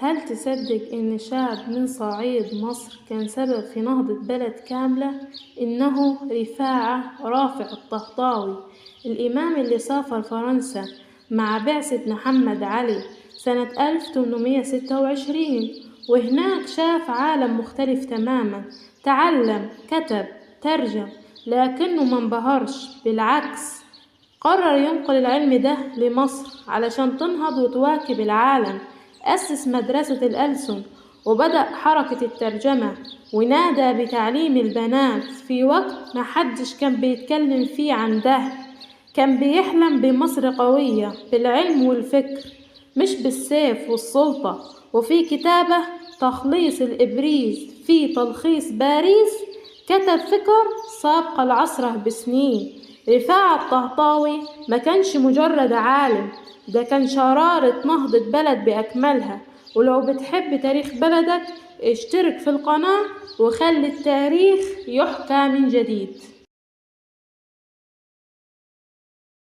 هل تصدق إن شعب من صعيد مصر كان سبب في نهضة بلد كاملة؟ إنه رافع الطهطاوي، الإمام اللي سافر فرنسا مع بعثة محمد علي سنة 1826، وهناك شاف عالم مختلف تماما. تعلم، كتب، ترجم، لكنه ما انبهرش، بالعكس قرر ينقل العلم ده لمصر علشان تنهض وتواكب العالم. أسس مدرسة الألسن وبدأ حركة الترجمة، ونادى بتعليم البنات في وقت ما حدش كان بيتكلم فيه عن ده. كان بيحلم بمصر قوية بالعلم والفكر، مش بالسيف والسلطة. وفي كتابه تخليص الإبريز في تلخيص باريس كتب فكر سابقة لعصره بسنين. رفاعة الطهطاوي ما كانش مجرد عالم، ده كان شرارة نهضة بلد بأكملها. ولو بتحب تاريخ بلدك اشترك في القناة وخلي التاريخ يحكى من جديد.